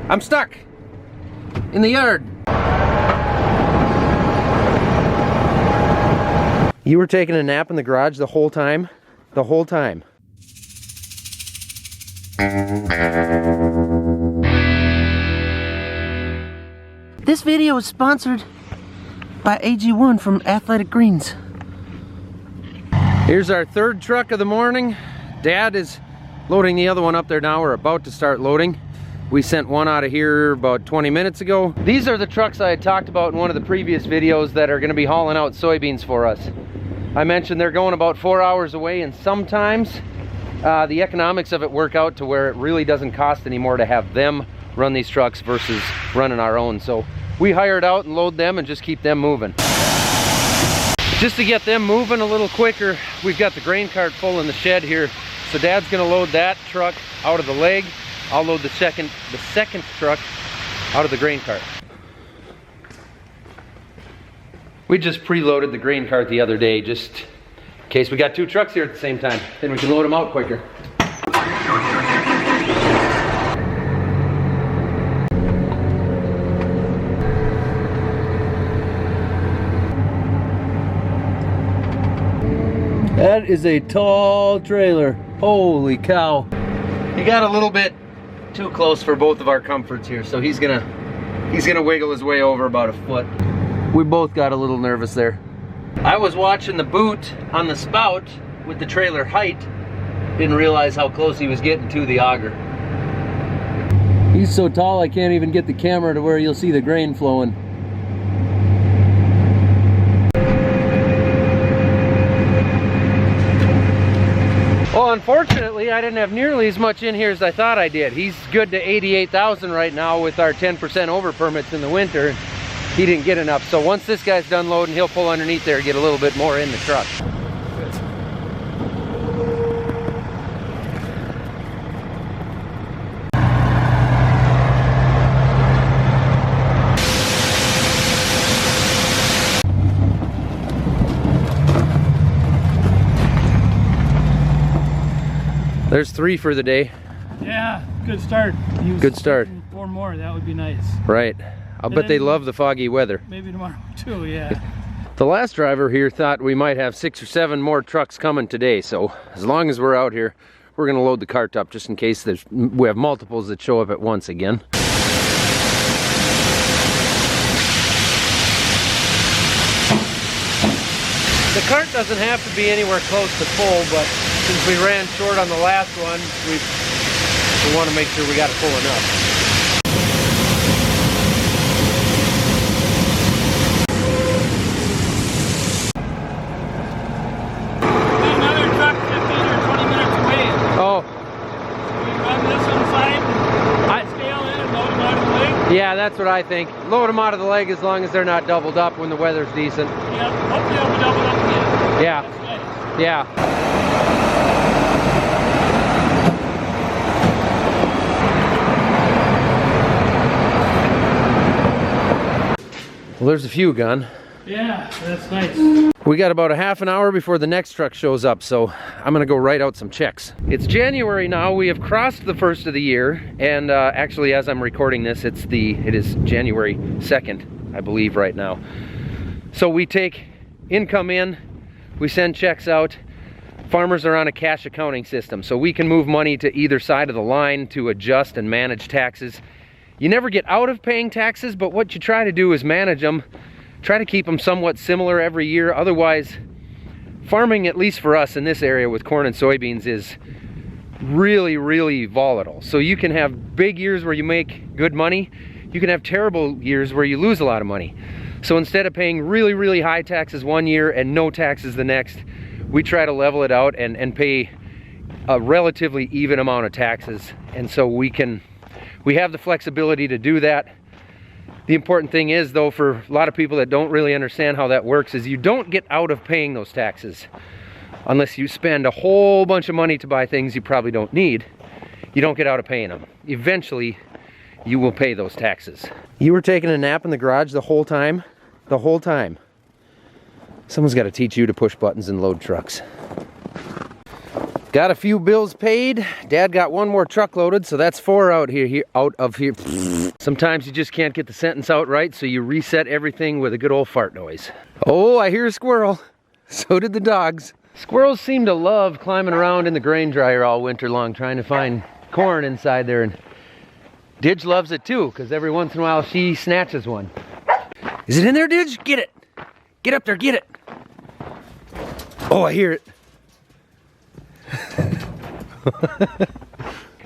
I'm stuck in the yard. You were taking a nap in the garage the whole time? The whole time. This video is sponsored by AG1 from Athletic Greens. Here's our third truck of the morning. Dad is loading the other one up there now. We're about to start loading. We sent one out of here about 20 minutes ago. These are the trucks I had talked about in one of the previous videos that are going to be hauling out soybeans for us. I mentioned they're going about 4 hours away, and sometimes the economics of it work out to where it really doesn't cost anymore to have them run these trucks versus running our own. So we hire it out and load them and just keep them moving. Just to get them moving a little quicker, we've got the grain cart full in the shed here. So Dad's gonna load that truck out of the leg. I'll load the second truck out of the grain cart. We just preloaded the grain cart the other day, just in case we got two trucks here at the same time. Then we can load them out quicker. That is a tall trailer. Holy cow. He got a little bit too close for both of our comforts here, so he's gonna wiggle his way over about a foot. We both got a little nervous there. I was watching the boot on the spout with the trailer height. Didn't realize how close he was getting to the auger. He's so tall I can't even get the camera to where you'll see the grain flowing. Well, unfortunately, I didn't have nearly as much in here as I thought I did. He's good to 88,000 right now with our 10% over permits in the winter. He didn't get enough. So once this guy's done loading, he'll pull underneath there and get a little bit more in the truck. There's 3 for the day. Yeah, good start. Good start. 4 more, that would be nice. Right. I'll bet they love the foggy weather. Maybe tomorrow too, yeah. The last driver here thought we might have 6 or 7 more trucks coming today, so as long as we're out here, we're gonna load the cart up just in case we have multiples that show up at once again. The cart doesn't have to be anywhere close to full, but since we ran short on the last one, we want to make sure we got it full enough. Another truck 15 or 20 minutes away. Oh. We run this inside, scale in and load them out of the leg? Yeah, that's what I think. Load them out of the leg as long as they're not doubled up when the weather's decent. Yeah, hopefully they'll be doubled up again. Yeah. That's nice. Yeah. Well, there's a few gone. Yeah, that's nice. We got about a half an hour before the next truck shows up, so I'm gonna go write out some checks. It's January now. We have crossed the first of the year, and actually, as I'm recording this, it is January 2nd, I believe, right now. So we take income in, we send checks out. Farmers are on a cash accounting system, so we can move money to either side of the line to adjust and manage taxes. You never get out of paying taxes, but what you try to do is manage them, try to keep them somewhat similar every year. Otherwise, farming, at least for us in this area with corn and soybeans, is really, really volatile. So you can have big years where you make good money. You can have terrible years where you lose a lot of money. So instead of paying really, really high taxes one year and no taxes the next, we try to level it out and pay a relatively even amount of taxes. And so we have the flexibility to do that. The important thing is, though, for a lot of people that don't really understand how that works, is you don't get out of paying those taxes unless you spend a whole bunch of money to buy things you probably don't need. You don't get out of paying them. Eventually, you will pay those taxes. You were taking a nap in the garage the whole time? The whole time. Someone's got to teach you to push buttons and load trucks. Got a few bills paid. Dad got one more truck loaded, so that's 4 out of here. Sometimes you just can't get the sentence out right, so you reset everything with a good old fart noise. Oh, I hear a squirrel. So did the dogs. Squirrels seem to love climbing around in the grain dryer all winter long, trying to find corn inside there. And Didge loves it too, because every once in a while she snatches one. Is it in there, Didge? Get it. Get up there, get it. Oh, I hear it.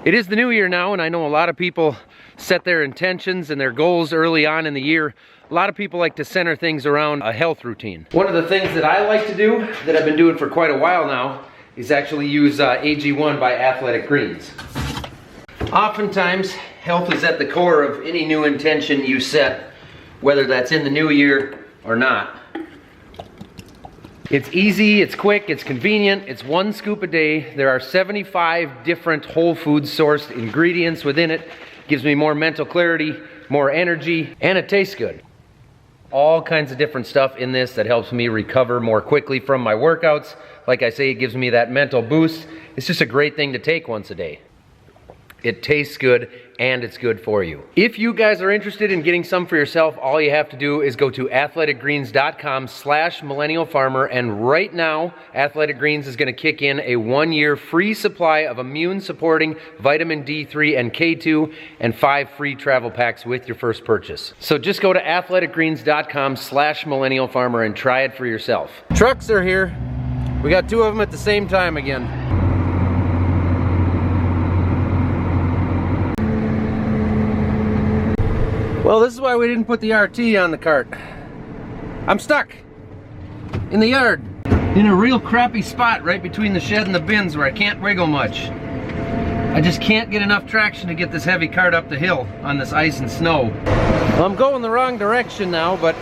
It is the new year now, and I know a lot of people set their intentions and their goals early on in the year. A lot of people like to center things around a health routine. One of the things that I like to do, that I've been doing for quite a while now, is actually use AG1 by Athletic Greens. Oftentimes, health is at the core of any new intention you set, whether that's in the new year or not. It's easy, it's quick, it's convenient, it's 1 scoop a day. There are 75 different whole food sourced ingredients within it. Gives me more mental clarity, more energy, and it tastes good. All kinds of different stuff in this that helps me recover more quickly from my workouts. Like I say, it gives me that mental boost. It's just a great thing to take once a day. It tastes good, and it's good for you. If you guys are interested in getting some for yourself, all you have to do is go to athleticgreens.com/millennialfarmer, and right now, Athletic Greens is gonna kick in a 1-year free supply of immune-supporting vitamin D3 and K2, and 5 free travel packs with your first purchase. So just go to athleticgreens.com/millennialfarmer and try it for yourself. Trucks are here. We got 2 of them at the same time again. Well, this is why we didn't put the RT on the cart. I'm stuck in the yard, in a real crappy spot right between the shed and the bins where I can't wiggle much. I just can't get enough traction to get this heavy cart up the hill on this ice and snow. Well, I'm going the wrong direction now, but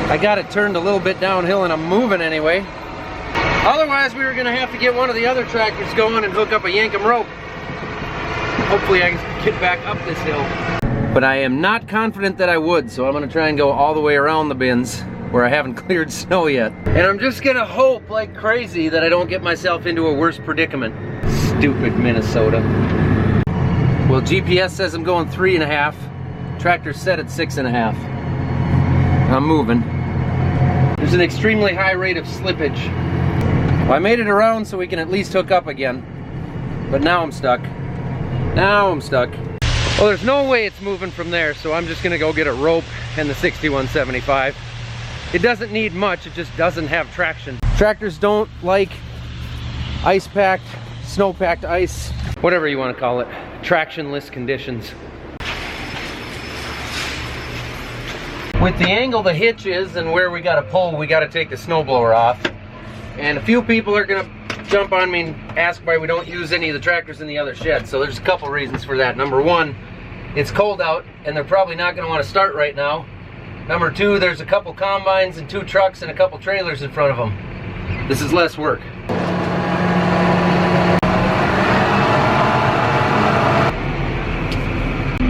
I got it turned a little bit downhill and I'm moving anyway. Otherwise, we were gonna have to get one of the other tractors going and hook up a Yankum rope. Hopefully I can get back up this hill. But I am not confident that I would, so I'm gonna try and go all the way around the bins where I haven't cleared snow yet. And I'm just gonna hope like crazy that I don't get myself into a worse predicament. Stupid Minnesota. Well, GPS says I'm going 3.5. Tractor's set at 6.5. I'm moving. There's an extremely high rate of slippage. Well, I made it around so we can at least hook up again. But now I'm stuck. Now I'm stuck. Well, there's no way it's moving from there, so I'm just gonna go get a rope and the 6175. It doesn't need much, it just doesn't have traction. Tractors don't like ice-packed, snow-packed ice, whatever you wanna call it, tractionless conditions. With the angle the hitch is and where we gotta pull, we gotta take the snowblower off. And a few people are gonna jump on me and ask why we don't use any of the tractors in the other shed. So there's a couple reasons for that. Number 1, it's cold out and they're probably not going to want to start right now. Number 2, there's a couple combines and 2 trucks and a couple trailers in front of them. This is less work.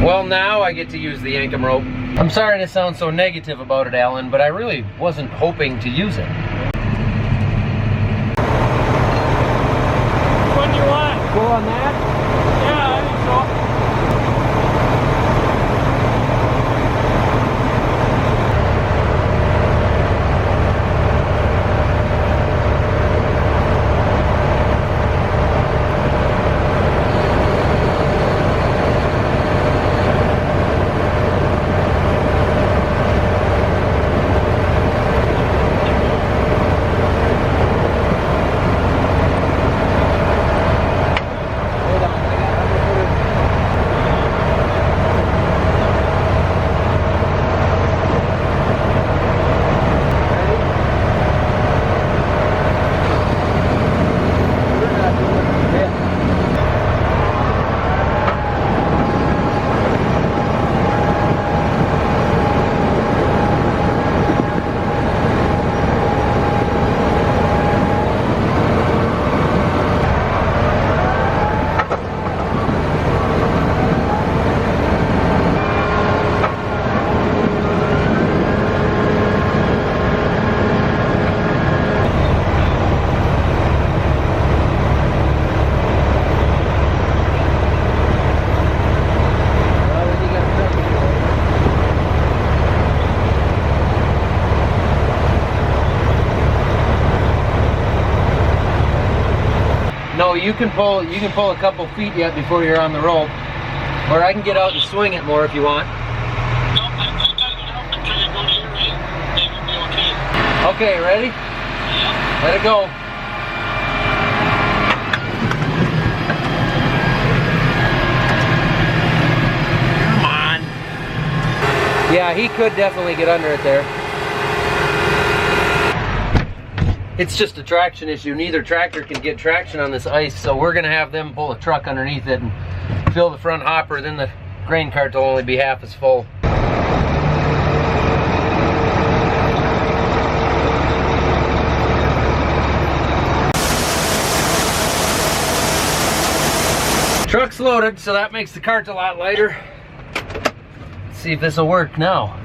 Well, now I get to use the Yankum rope. I'm sorry to sound so negative about it, Alan, but I really wasn't hoping to use it. Go on that? Yeah, I think so. you can pull a couple feet yet before you're on the rope. Or I can get out and swing it more if you want. No, I think I can help until you go to your end. They will be okay. Okay, ready? Yeah. Let it go. Come on. Yeah, he could definitely get under it there. It's just a traction issue. Neither tractor can get traction on this ice, so we're gonna have them pull a truck underneath it and fill the front hopper, then the grain cart will only be half as full. Truck's loaded, so that makes the cart a lot lighter. Let's see if this will work now.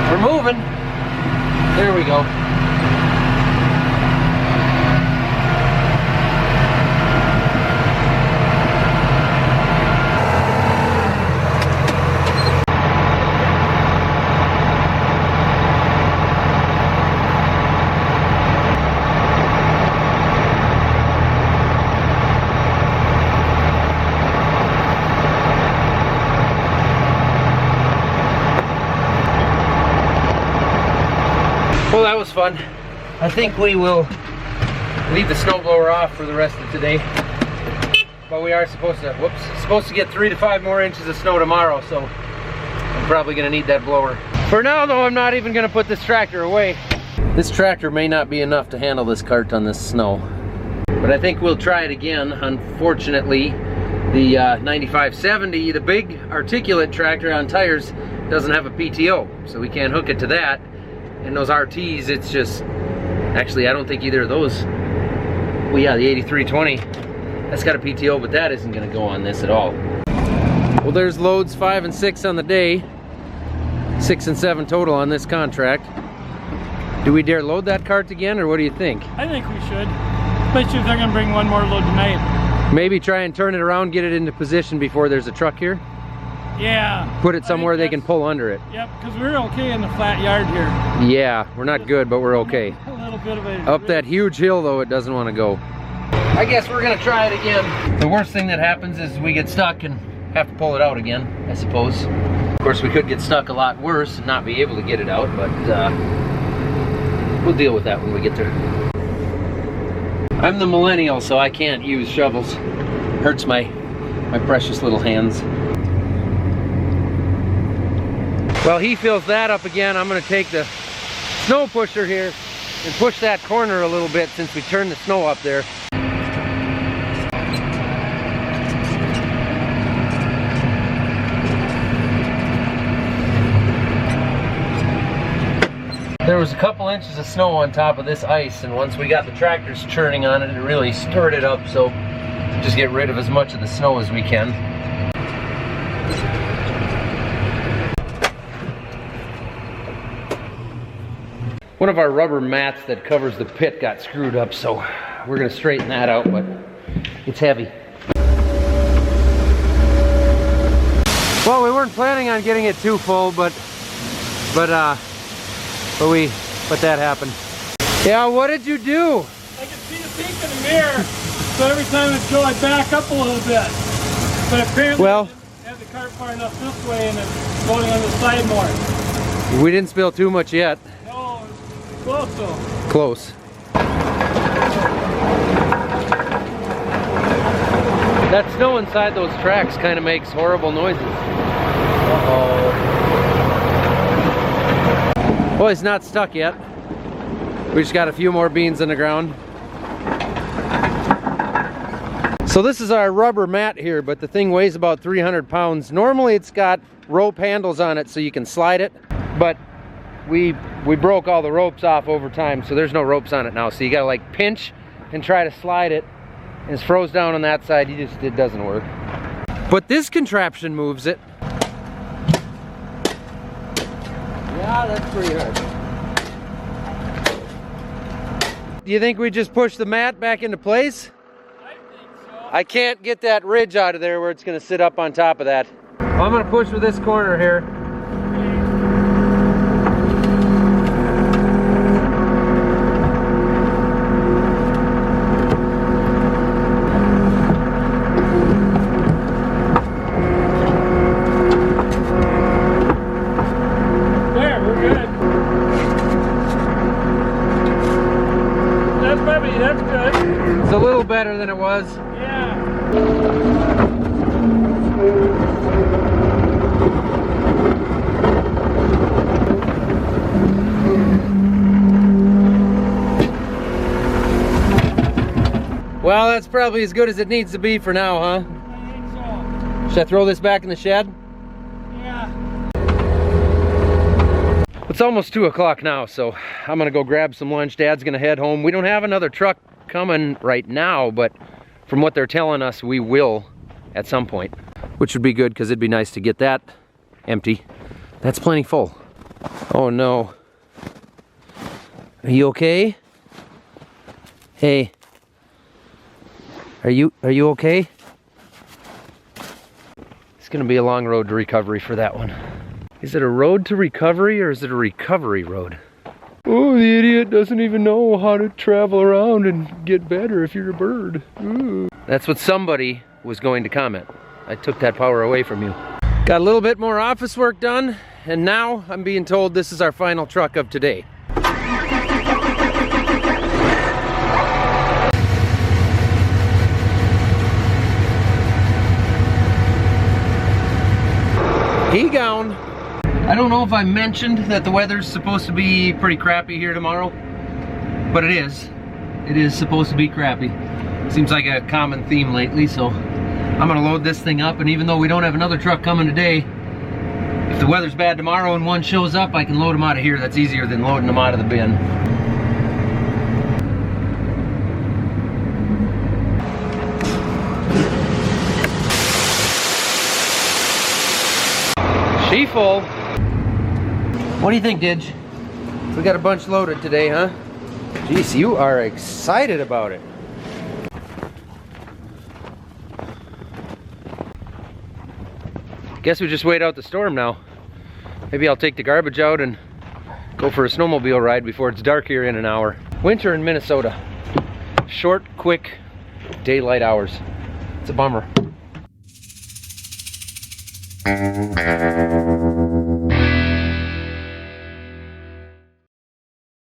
We're moving. There we go. Well, that was fun. I think we will leave the snowblower off for the rest of today. But we are supposed to get 3 to 5 more inches of snow tomorrow, so I'm probably gonna need that blower. For now though, I'm not even gonna put this tractor away. This tractor may not be enough to handle this cart on this snow. But I think we'll try it again. Unfortunately, the 9570, the big articulate tractor on tires, doesn't have a PTO, so we can't hook it to that. And those RTs, it's just, actually I don't think either of those, well yeah, the 8320, that's got a PTO, but that isn't gonna go on this at all. Well, there's loads 5 and 6 on the day, 6 and 7 total on this contract. Do we dare load that cart again, or what do you think? I think we should, especially if they're gonna bring one more load tonight. Maybe try and turn it around, get it into position before there's a truck here? Yeah. Put it somewhere they can pull under it. Yep, because we're okay in the flat yard here. Yeah, we're not good, but we're okay. A little bit of a... Up that huge hill though, it doesn't want to go. I guess we're gonna try it again. The worst thing that happens is we get stuck and have to pull it out again, I suppose. Of course, we could get stuck a lot worse and not be able to get it out, but we'll deal with that when we get there. I'm the millennial, so I can't use shovels. Hurts my precious little hands. Well, he fills that up again. I'm gonna take the snow pusher here and push that corner a little bit since we turned the snow up there. There was a couple inches of snow on top of this ice, and once we got the tractors churning on it, it really stirred it up, so just get rid of as much of the snow as we can. One of our rubber mats that covers the pit got screwed up, so we're gonna straighten that out, but it's heavy. Well, we weren't planning on getting it too full, but that happened. Yeah, what did you do? I can see the peak in the mirror, so every time I go, I back up a little bit. But apparently, well, I have the cart far enough this way and it's going on the side more. We didn't spill too much yet. No, it's close though. Close. That snow inside those tracks kind of makes horrible noises. Uh-oh. Well, he's not stuck yet. We just got a few more beans in the ground. So this is our rubber mat here, but the thing weighs about 300 pounds. Normally it's got rope handles on it so you can slide it, but we broke all the ropes off over time, so there's no ropes on it now. So you gotta like pinch and try to slide it, and it's froze down on that side. It doesn't work. But this contraption moves it. Yeah, that's pretty hard. Do you think we just push the mat back into place? I think so. I can't get that ridge out of there where it's gonna sit up on top of that. Well, I'm gonna push with this corner here. empty. That's good. It's a little better than it was. Yeah. Well, that's probably as good as it needs to be for now, huh? I think so. Should I throw this back in the shed? Yeah. It's almost 2 o'clock now, so I'm gonna go grab some lunch. Dad's gonna head home. We don't have another truck coming right now, but from what they're telling us, we will at some point, which would be good because it'd be nice to get that empty. That's plenty full. Oh no. Are you okay? Hey. Are you okay? It's gonna be a long road to recovery for that one. Is it a road to recovery or is it a recovery road? Oh, the idiot doesn't even know how to travel around and get better if you're a bird. Ooh. That's what somebody was going to comment. I took that power away from you. Got a little bit more office work done, and now I'm being told this is our final truck of today. He gone. I don't know if I mentioned that the weather's supposed to be pretty crappy here tomorrow, but it is. It is supposed to be crappy. Seems like a common theme lately, so I'm gonna load this thing up, and even though we don't have another truck coming today, if the weather's bad tomorrow and one shows up, I can load them out of here. That's easier than loading them out of the bin. She full. What do you think, Didge? We got a bunch loaded today, huh? Jeez, you are excited about it. Guess we just wait out the storm now. Maybe I'll take the garbage out and go for a snowmobile ride before it's dark here in an hour. Winter in Minnesota. Short, quick daylight hours. It's a bummer.